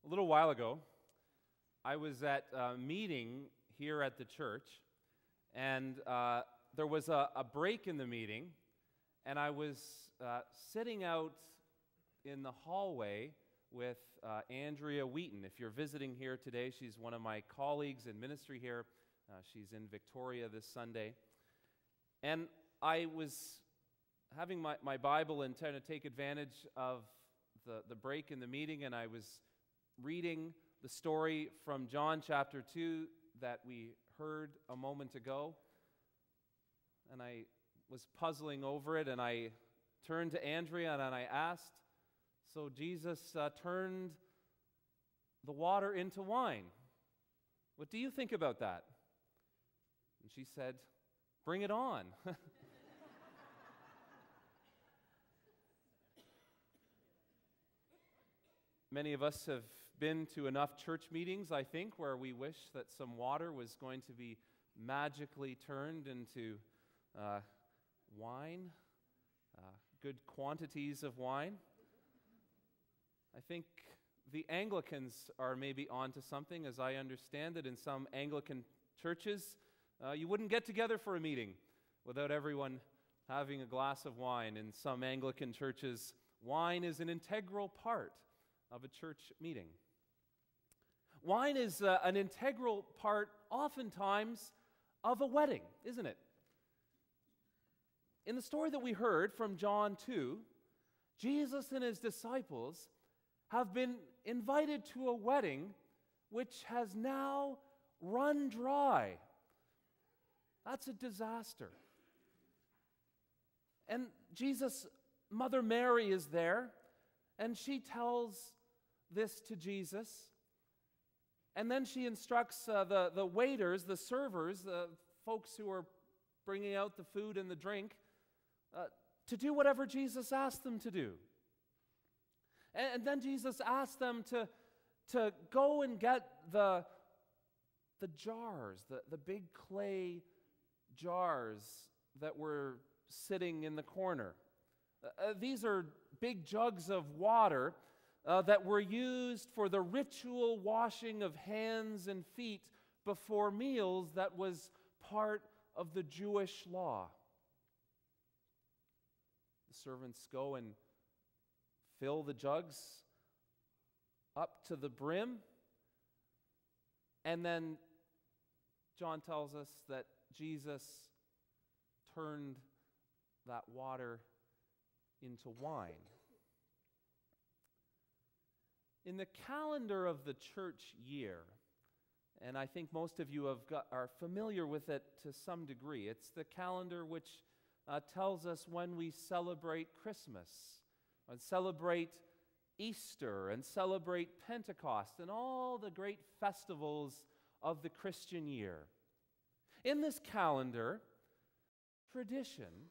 A little while ago, I was at a meeting here at the church, and there was a break in the meeting, and I was sitting out in the hallway with Andrea Wheaton. If you're visiting here today, she's one of my colleagues in ministry here. She's in Victoria this Sunday. And I was having my Bible and trying to take advantage of the break in the meeting, and I was reading the story from John chapter 2 that we heard a moment ago. And I was puzzling over it, and I turned to Andrea and I asked, so Jesus turned the water into wine. What do you think about that? And she said, bring it on. Many of us have been to enough church meetings, I think, where we wish that some water was going to be magically turned into wine, good quantities of wine. I think the Anglicans are maybe onto something. As I understand it, in some Anglican churches, you wouldn't get together for a meeting without everyone having a glass of wine. In some Anglican churches, wine is an integral part of a church meeting. Wine is an integral part, oftentimes, of a wedding, isn't it? In the story that we heard from John 2, Jesus and his disciples have been invited to a wedding which has now run dry. That's a disaster. And Jesus' mother Mary is there, and she tells this to Jesus. And then she instructs the waiters, the servers, the folks who are bringing out the food and the drink, to do whatever Jesus asked them to do. And then Jesus asked them to go and get the jars, the big clay jars that were sitting in the corner. These are big jugs of water that were used for the ritual washing of hands and feet before meals that was part of the Jewish law. The servants go and fill the jugs up to the brim, and then John tells us that Jesus turned that water into wine. In the calendar of the church year, and I think most of you are familiar with it to some degree, it's the calendar which tells us when we celebrate Christmas, and celebrate Easter, and celebrate Pentecost, and all the great festivals of the Christian year. In this calendar, tradition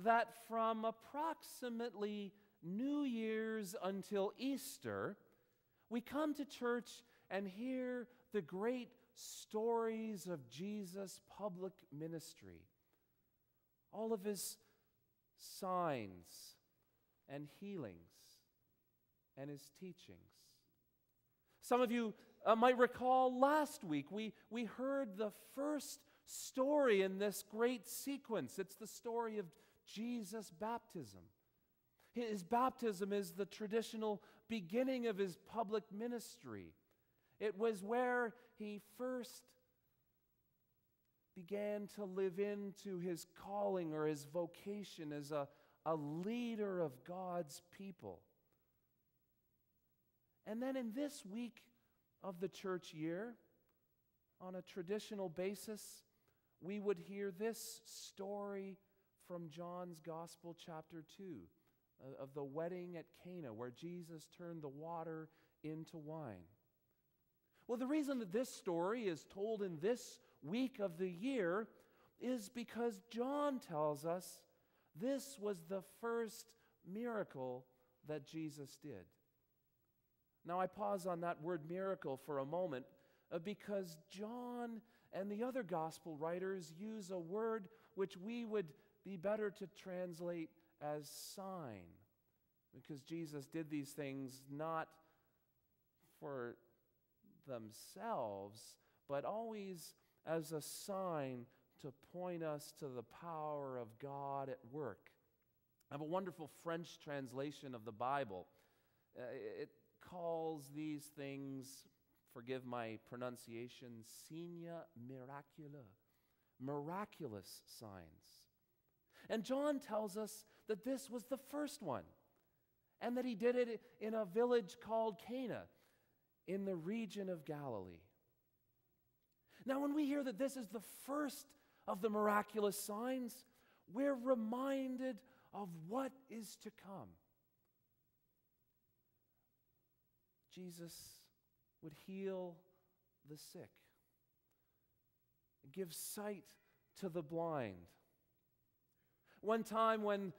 that from approximately New Year's until Easter, we come to church and hear the great stories of Jesus' public ministry, all of his signs and healings and his teachings. Some of you might recall last week we heard the first story in this great sequence. It's the story of Jesus' baptism. His baptism is the traditional beginning of his public ministry. It was where he first began to live into his calling or his vocation as a leader of God's people. And then in this week of the church year, on a traditional basis, we would hear this story from John's Gospel, chapter 2, of the wedding at Cana, where Jesus turned the water into wine. Well, the reason that this story is told in this week of the year is because John tells us this was the first miracle that Jesus did. Now, I pause on that word miracle for a moment because John and the other gospel writers use a word which we would be better to translate as sign, because Jesus did these things not for themselves, but always as a sign to point us to the power of God at work. I have a wonderful French translation of the Bible. It calls these things, forgive my pronunciation, signes miraculeux, miraculous signs. And John tells us that this was the first one, and that he did it in a village called Cana in the region of Galilee. Now, when we hear that this is the first of the miraculous signs, we're reminded of what is to come. Jesus would heal the sick, give sight to the blind. One time when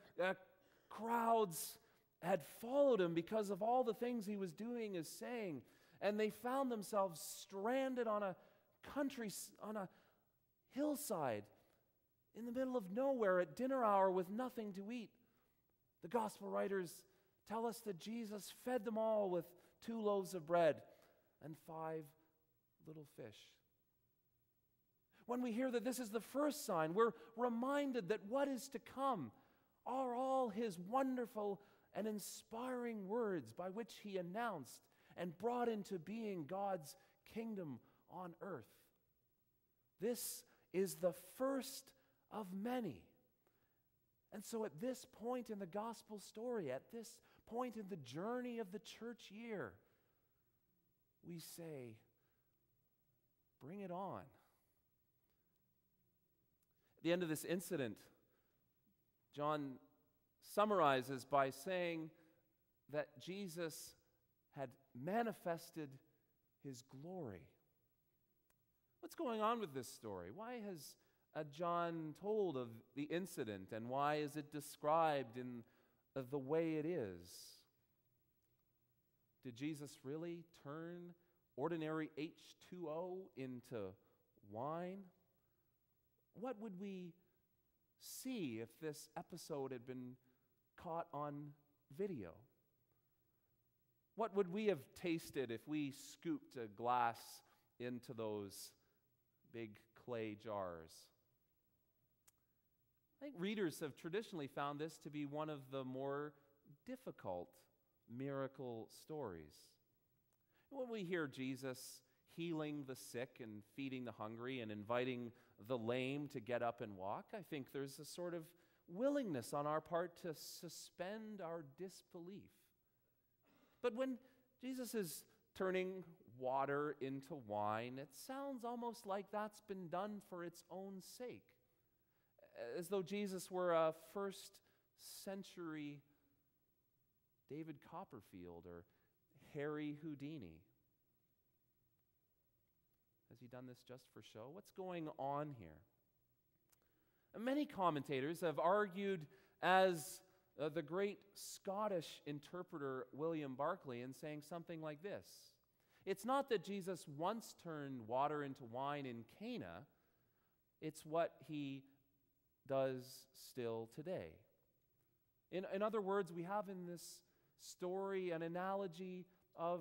crowds had followed him because of all the things he was doing and saying, and they found themselves stranded on a hillside in the middle of nowhere at dinner hour with nothing to eat. The gospel writers tell us that Jesus fed them all with 2 loaves of bread and 5 little fish. When we hear that this is the first sign, we're reminded that what is to come are all his wonderful and inspiring words by which he announced and brought into being God's kingdom on earth. This is the first of many. And so at this point in the gospel story, at this point in the journey of the church year, we say, bring it on. At the end of this incident, John summarizes by saying that Jesus had manifested his glory. What's going on with this story? Why has John told of the incident, and why is it described in the way it is? Did Jesus really turn ordinary H2O into wine? What would we see if this episode had been caught on video? What would we have tasted if we scooped a glass into those big clay jars? I think readers have traditionally found this to be one of the more difficult miracle stories. When we hear Jesus healing the sick and feeding the hungry and inviting the lame to get up and walk, I think there's a sort of willingness on our part to suspend our disbelief. But when Jesus is turning water into wine, it sounds almost like that's been done for its own sake, as though Jesus were a first century David Copperfield or Harry Houdini. Has he done this just for show? What's going on here? Many commentators have argued, as the great Scottish interpreter William Barclay, in saying something like this: it's not that Jesus once turned water into wine in Cana, it's what he does still today. In other words, we have in this story an analogy of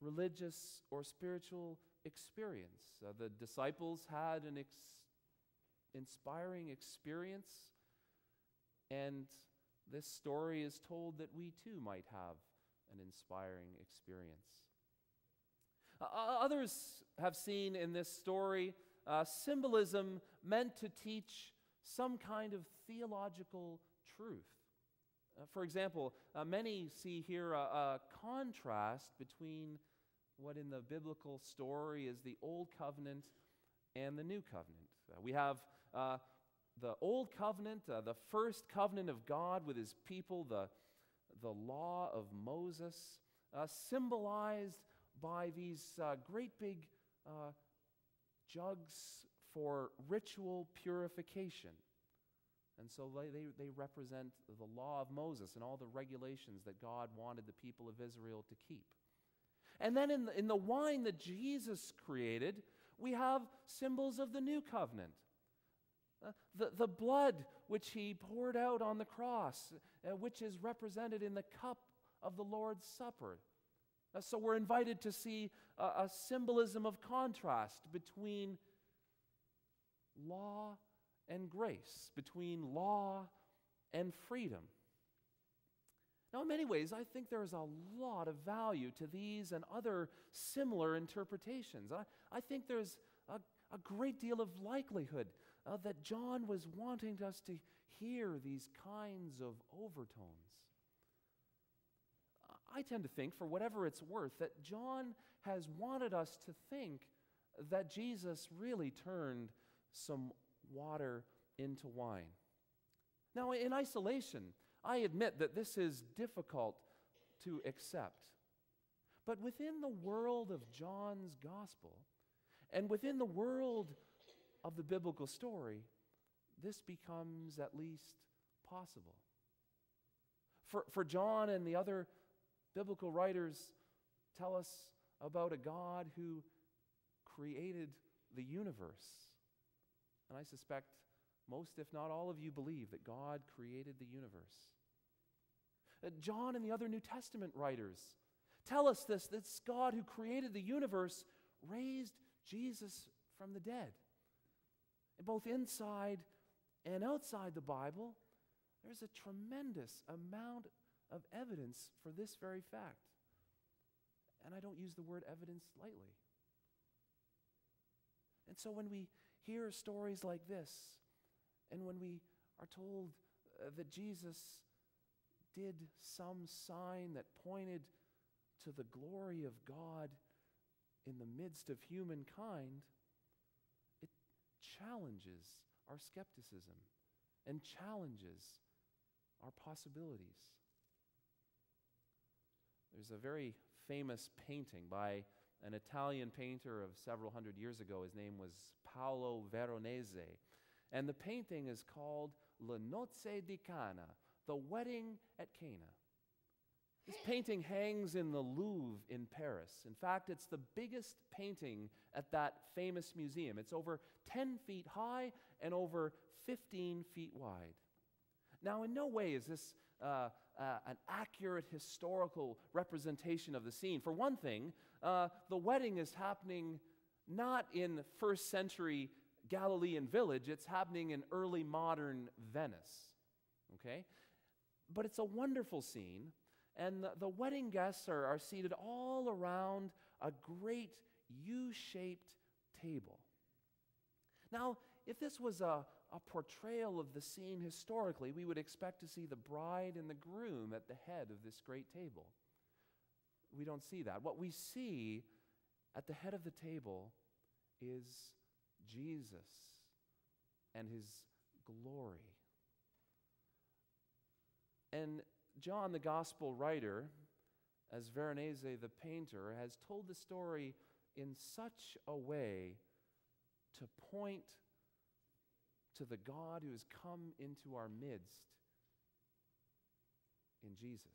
religious or spiritual experience. The disciples had an inspiring experience, and this story is told that we too might have an inspiring experience. Others have seen in this story symbolism meant to teach some kind of theological truth. For example, many see here a contrast between what in the biblical story is the Old Covenant and the New Covenant. We have the Old Covenant, the first covenant of God with his people, the law of Moses, symbolized by these great big jugs for ritual purification. And so they represent the law of Moses and all the regulations that God wanted the people of Israel to keep. And then in the wine that Jesus created, we have symbols of the new covenant. The blood which he poured out on the cross, which is represented in the cup of the Lord's Supper. So we're invited to see a symbolism of contrast between law and grace, between law and freedom. Now, in many ways, I think there is a lot of value to these and other similar interpretations. I think there's a great deal of likelihood that John was wanting us to hear these kinds of overtones. I tend to think, for whatever it's worth, that John has wanted us to think that Jesus really turned some water into wine. Now, in isolation, I admit that this is difficult to accept. But within the world of John's gospel, and within the world of the biblical story, this becomes at least possible. For John and the other biblical writers tell us about a God who created the universe. And I suspect most, if not all of you, believe that God created the universe. John and the other New Testament writers tell us this God who created the universe raised Jesus from the dead. And both inside and outside the Bible, there's a tremendous amount of evidence for this very fact. And I don't use the word evidence lightly. And so when we hear stories like this, and when we are told that Jesus did some sign that pointed to the glory of God in the midst of humankind, it challenges our skepticism and challenges our possibilities. There's a very famous painting by an Italian painter of several hundred years ago. His name was Paolo Veronese. And the painting is called Le Nozze di Cana, the wedding at Cana. This painting hangs in the Louvre in Paris. In fact, it's the biggest painting at that famous museum. It's over 10 feet high and over 15 feet wide. Now, in no way is this an accurate historical representation of the scene. For one thing, the wedding is happening not in first century Galilean village, it's happening in early modern Venice. Okay? But it's a wonderful scene, and the wedding guests are seated all around a great U-shaped table. Now, if this was a portrayal of the scene historically, we would expect to see the bride and the groom at the head of this great table. We don't see that. What we see at the head of the table is Jesus and his glory. And John, the gospel writer, as Veronese, the painter, has told the story in such a way to point to the God who has come into our midst in Jesus.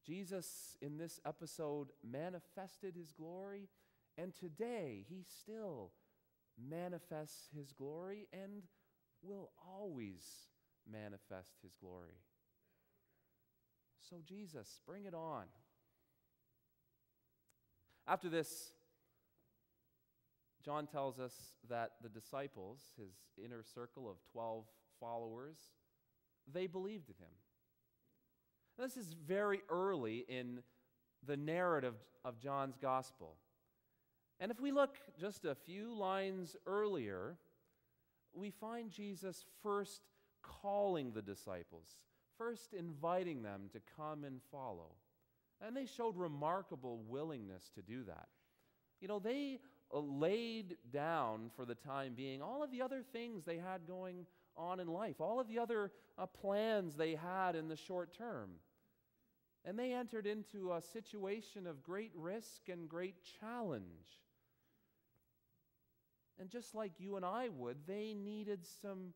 Jesus, in this episode, manifested his glory, and today he still manifests his glory and will always manifest his glory. So Jesus, bring it on. After this, John tells us that the disciples, his inner circle of 12 followers, they believed in him. This is very early in the narrative of John's gospel. And if we look just a few lines earlier, we find Jesus first calling the disciples, first inviting them to come and follow. And they showed remarkable willingness to do that. You know, they laid down for the time being all of the other things they had going on in life, all of the other plans they had in the short term. And they entered into a situation of great risk and great challenge. And just like you and I would, they needed some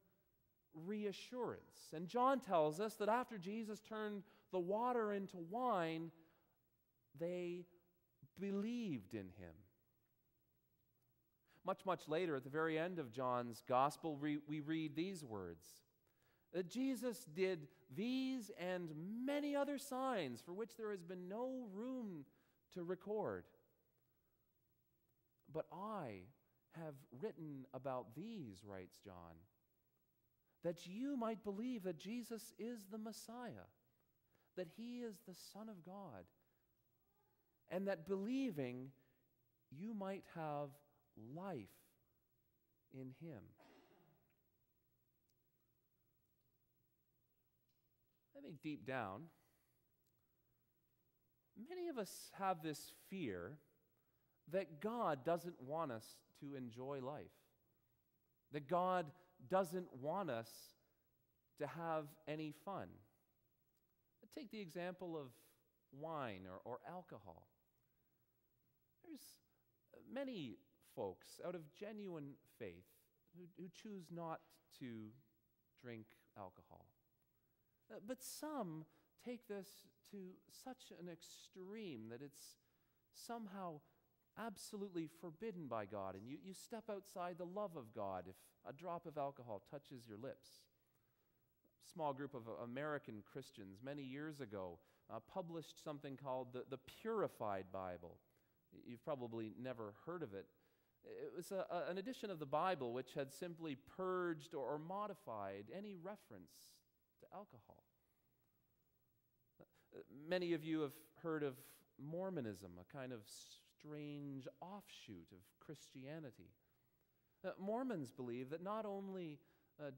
reassurance. And John tells us that after Jesus turned the water into wine, they believed in him. Much later, at the very end of John's gospel, we read these words. That Jesus did these and many other signs for which there has been no room to record. But I have written about these, writes John, that you might believe that Jesus is the Messiah, that he is the Son of God, and that believing you might have life in him. I think deep down, many of us have this fear that God doesn't want us to enjoy life, that God doesn't want us to have any fun. Take the example of wine or alcohol. There's many folks out of genuine faith who choose not to drink alcohol. But some take this to such an extreme that it's somehow absolutely forbidden by God, and you step outside the love of God if a drop of alcohol touches your lips. A small group of American Christians many years ago published something called the Purified Bible. You've probably never heard of it. It was an edition of the Bible which had simply purged or modified any reference to alcohol. Many of you have heard of Mormonism, a kind of strange offshoot of Christianity. Mormons believe that not only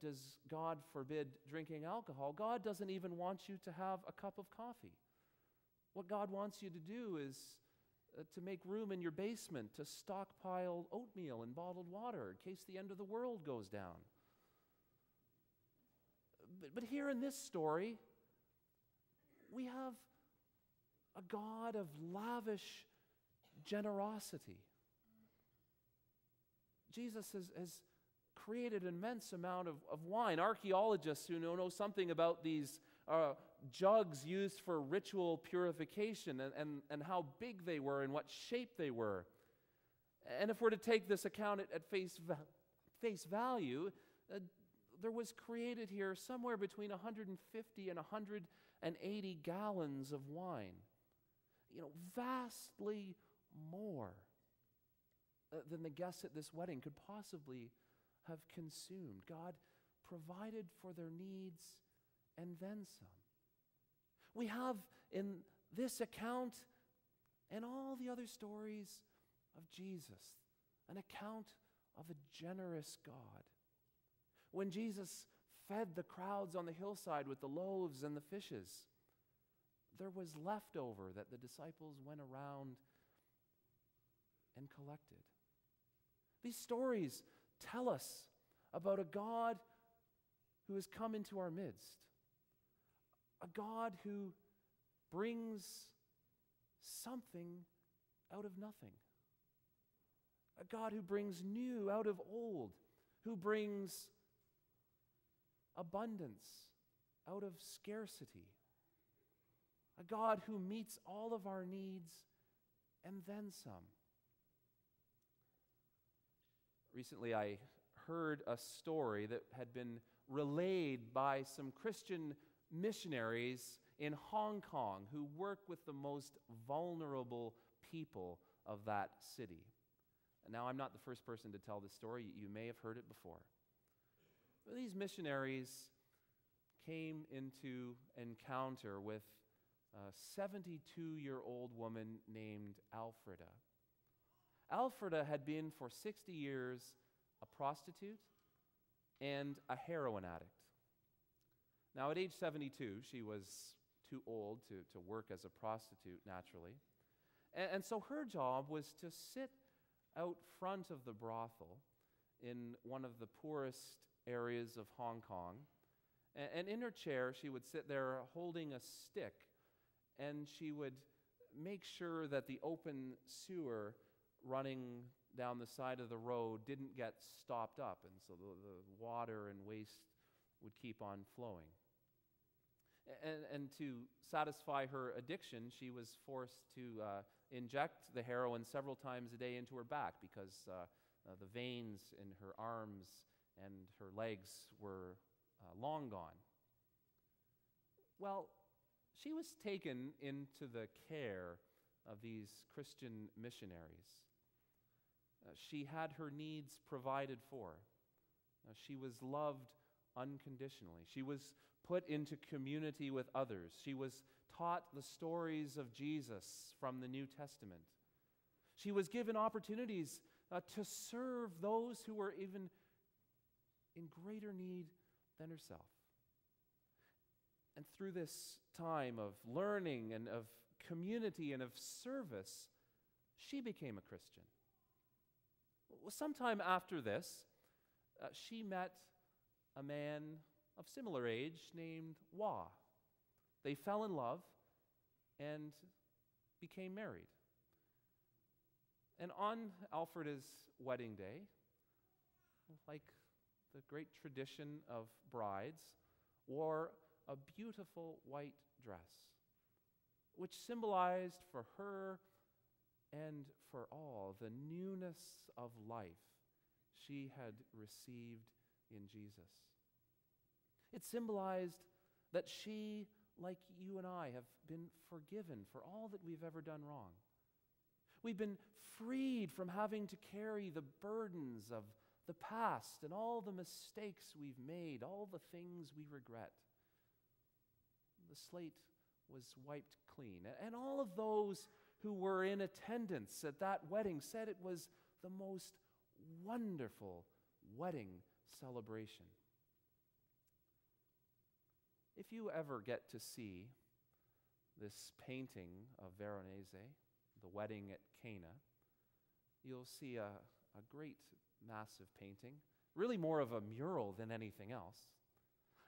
does God forbid drinking alcohol, God doesn't even want you to have a cup of coffee. What God wants you to do is to make room in your basement to stockpile oatmeal and bottled water in case the end of the world goes down. But here in this story, we have a God of lavish generosity. Jesus has created an immense amount of wine. Archaeologists who know something about these jugs used for ritual purification and how big they were and what shape they were. And if we're to take this account at face value, there was created here somewhere between 150 and 180 gallons of wine. Vastly more than the guests at this wedding could possibly have consumed. God provided for their needs and then some. We have in this account and all the other stories of Jesus an account of a generous God. When Jesus fed the crowds on the hillside with the loaves and the fishes, there was leftover that the disciples went around and collected. These stories tell us about a God who has come into our midst, a God who brings something out of nothing, a God who brings new out of old, who brings abundance out of scarcity, a God who meets all of our needs and then some. Recently, I heard a story that had been relayed by some Christian missionaries in Hong Kong who work with the most vulnerable people of that city. And now, I'm not the first person to tell this story. You may have heard it before. But these missionaries came into encounter with a 72-year-old woman named Alfreda. Alfreda had been for 60 years a prostitute and a heroin addict. Now, at age 72, she was too old to work as a prostitute, naturally. And so her job was to sit out front of the brothel in one of the poorest areas of Hong Kong. And in her chair, she would sit there holding a stick, and she would make sure that the open sewer running down the side of the road didn't get stopped up, and so the water and waste would keep on flowing. And to satisfy her addiction, she was forced to inject the heroin several times a day into her back because the veins in her arms and her legs were long gone. Well, she was taken into the care of these Christian missionaries. She had her needs provided for. She was loved unconditionally. She was put into community with others. She was taught the stories of Jesus from the New Testament. She was given opportunities to serve those who were even in greater need than herself. And through this time of learning and of community and of service, she became a Christian. Sometime after this, she met a man of similar age named Wah. They fell in love and became married. And on Alfreda's wedding day, like the great tradition of brides, wore a beautiful white dress, which symbolized for her and for all the newness of life she had received in Jesus. It symbolized that she, like you and I, have been forgiven for all that we've ever done wrong. We've been freed from having to carry the burdens of the past and all the mistakes we've made, all the things we regret. The slate was wiped clean. And all of those who were in attendance at that wedding said it was the most wonderful wedding celebration. If you ever get to see this painting of Veronese, the wedding at Cana, you'll see a great massive painting, really more of a mural than anything else.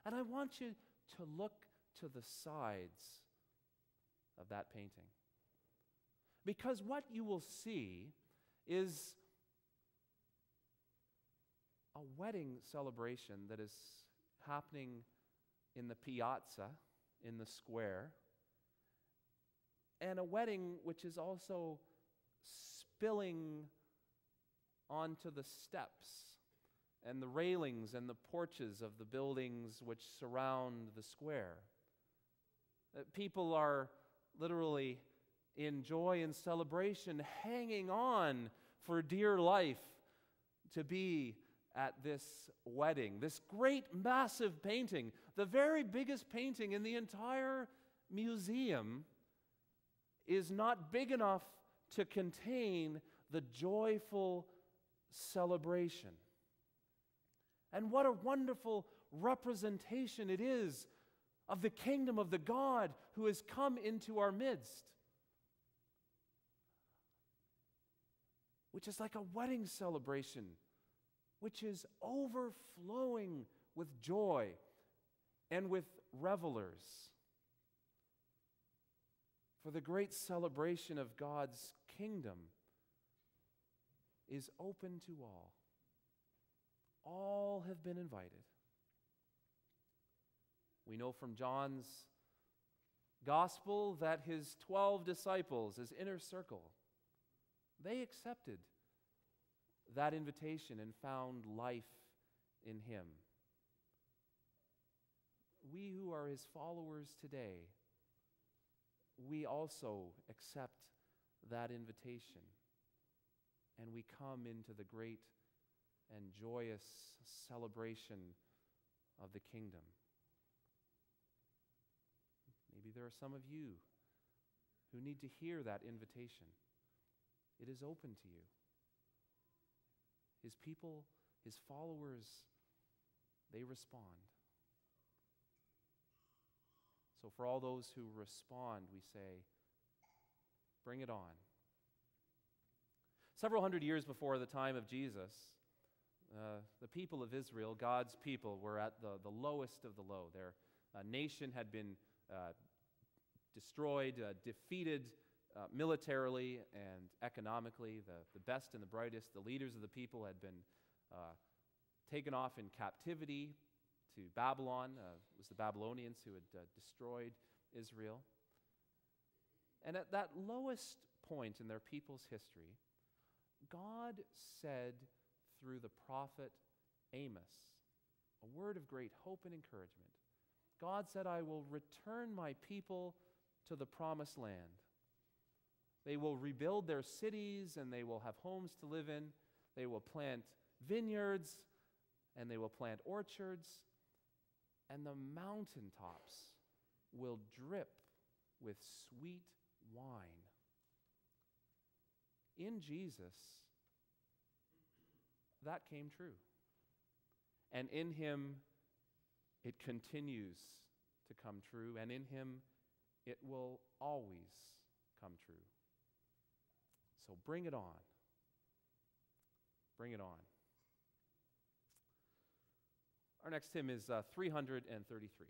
And I want you to look to the sides of that painting. Because what you will see is a wedding celebration that is happening in the piazza, in the square, and a wedding which is also spilling onto the steps and the railings and the porches of the buildings which surround the square. People are literally in joy and celebration, hanging on for dear life to be at this wedding. This great, massive painting, the very biggest painting in the entire museum, is not big enough to contain the joyful celebration. And what a wonderful representation it is of the kingdom of the God who has come into our midst, which is like a wedding celebration, which is overflowing with joy and with revelers. For the great celebration of God's kingdom is open to all. All have been invited. We know from John's gospel that his 12 disciples, his inner circle, they accepted that invitation and found life in him. We who are his followers today, we also accept that invitation, and we come into the great and joyous celebration of the kingdom. Maybe there are some of you who need to hear that invitation. It is open to you. His people, his followers, they respond. So for all those who respond, we say, bring it on. Several hundred years before the time of Jesus, the people of Israel, God's people, were at the lowest of the low. Their nation had been destroyed, defeated militarily and economically. The best and the brightest, the leaders of the people had been taken off in captivity to Babylon. It was the Babylonians who had destroyed Israel. And at that lowest point in their people's history, God said through the prophet Amos a word of great hope and encouragement. God said, I will return my people to the promised land. They will rebuild their cities, and they will have homes to live in. They will plant vineyards, and they will plant orchards, and the mountaintops will drip with sweet wine. In Jesus, that came true. And in him, it continues to come true, and in him, it will always come true. So bring it on. Bring it on. Our next hymn is 333.